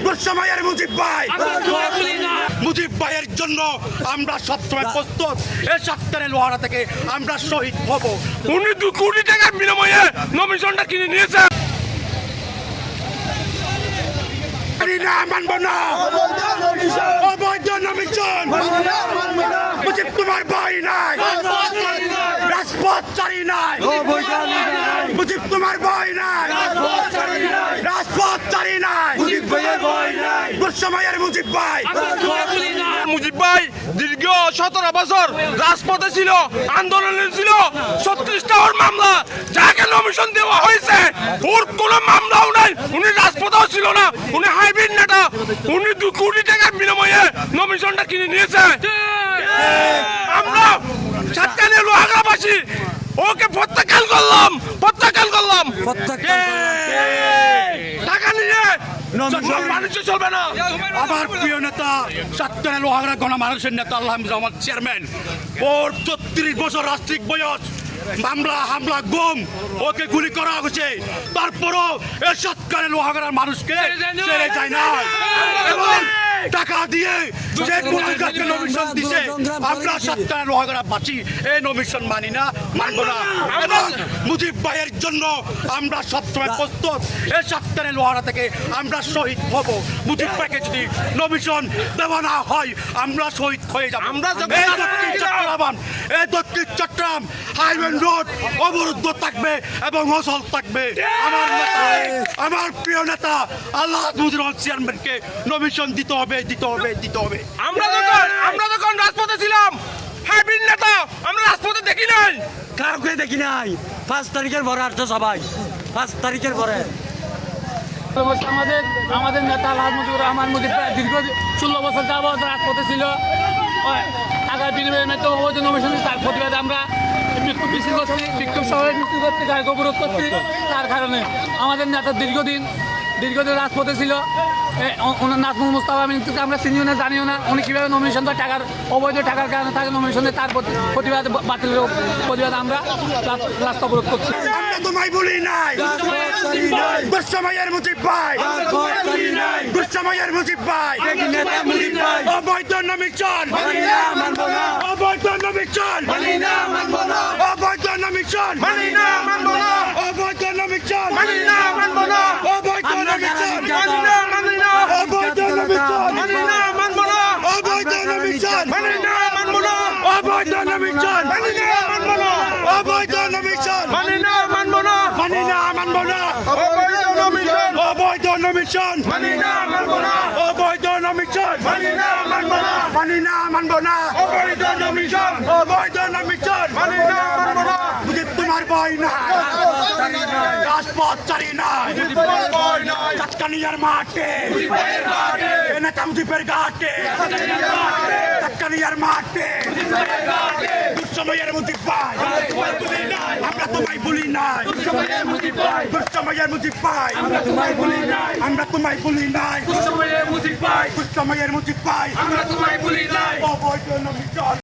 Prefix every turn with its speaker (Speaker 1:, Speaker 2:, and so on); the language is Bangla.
Speaker 1: দুঃসময়ের মুজিব ভাই, মুজিব ভাইয়ের জন্য আমরা সবসময় প্রস্তুত। এই সত্তরের লোহারা থেকে আমরা শহীদ হব।
Speaker 2: উনি 2 কোটি টাকার বিনিময়ে নমিশনটা কিনে নিয়েছে।
Speaker 1: মানব না, অবৈধ নমিশন। মুজিব তোমার ভাই নাই, রাজপথ চারি নাই। মুজিব তোমার ভাই নাই, রাজপথ চারি নাই। দুঃসময়ের মুজিব ভাই,
Speaker 2: মুজিব ভাই দীর্ঘ 17 বছর রাজপথে ছিল, আন্দোলনে ছিল। 36টা ওর মামলা, যাকে নমিশন দেওয়া হয়েছে ওর কোনো মামলাও নাই। উনি রাজপথেও ছিল না, উনি হাইব্রিড নেতা। উনি 2 কোটি টাকার বিনিময়ে নমিশনটা কিনে নিয়েছে। আমরা সাতকানিয়া লোহাগড়াবাসী ওকে প্রত্যাখ্যান করলাম। টাকা নিয়ে বাণিজ্য চলবে না।
Speaker 1: আমার প্রিয় নেতা সত্তরের লোহাগড়া গণমানুষের নেতা আল্লাহ রহমান চেয়ারম্যান, ওর 34 বছর রাষ্ট্রিক বয়স, মামলা হামলা গুম, ওকে গুলি করা হয়েছে। তারপরও এই সত্তরের লোহাগড়ার মানুষকে ছেড়ে যায় না এবং টাকা দিয়ে যে গুণাগারকে নমিশন দিছে, আমরা সত্তরের লোহাগড়াবাসী এই নমিশন মানি না, মানব না। এবং মুজিব ভাইয়ের জন্য আমরা সবসময় প্রস্তুত। এই সত্তরের লোহাগড়া থেকে আমরা শহীদ হব। মুজিব ভাইকে যদি নমিশন দেওয়া না হয় আমরা শহীদ হয়ে যাব।
Speaker 2: আমরা
Speaker 1: এই দক্ষিণ চট্টগ্রাম হাইওয়ে রোড অবরুদ্ধ থাকবে এবং অচল থাকবে। আমার প্রিয় নেতা আল্লাহ মুজিবুর রহমান চেয়ারম্যানকে নমিশন দিতে হবে।
Speaker 2: আমরা যখন রাজপথে ছিলাম, হাইব্রিড নেতা আমরা রাজপথে দেখি নাই,
Speaker 3: কাউকে দেখি নাই। 5 তারিখের পরে আসতো সবাই, 5 তারিখের পরে।
Speaker 4: আমাদের নেতা আল্লাহ মুজিবুর রহমান মুজিব দীর্ঘ 16 বছর যাবৎ রাজপথে ছিল। টাকার বিনিময়ে অবৈধ নমিশন, তার প্রতিবাদে আমরা বিক্ষোভ মিছিল করছি, বিক্ষোভ শহরে মিছিল করছি, গাড়ি অবরোধ করছি। তার কারণে আমাদের নেতা দীর্ঘদিন রাজপথে ছিল। ওনার নাজমুল মুস্তাফা আমিনকে আমরা চিনিও না, জানিও না। উনি কীভাবে নমিশন দেয়, টাকার অবৈধ টাকার কারণে তাকে নমিশন দেয়। তার প্রতিবাদে বাতিলের প্রতিবাদে আমরা রাস্তা অবরোধ করছি।
Speaker 1: আমরা তোমায় বলি নাই, দুঃসময়ের মুজিব ভাই, দুঃসময়ের মুজিব ভাই, অবৈধ নমিশন, অবৈধ নমিশন, অবৈধ নমিশন, অবৈধ নমিশন, অবৈধ নমিশন, অবৈধ নমিশন, অবৈধ নমিশন, অবৈধ নমিশন, অবৈধ নমিশন, মানি না, মানব না, অবৈধ নমিশন, অবৈধ নমিশন, মানি না, মানব না, অবৈধ নমিশন, মানি না, মানব না, অবৈধ নমিশন, অবৈধ নমিশন, মানি না, মানব না। মুজিব তোমার ভয় না, রাজপথ চারি না, সাতকানিয়ার মাঠে, নেতা মুজিবের ঘাটে, সাতকানিয়ার মাঠে, দুঃসময়ের মুজিব ভাই, আমরা তোমায় ভুলি নাই, দুঃসময়ের মুজিব ভাই, আমরা তোমায় ভুলি নাই, দুঃসময়ের মুজিব ভাই, অবৈধ নমিশন।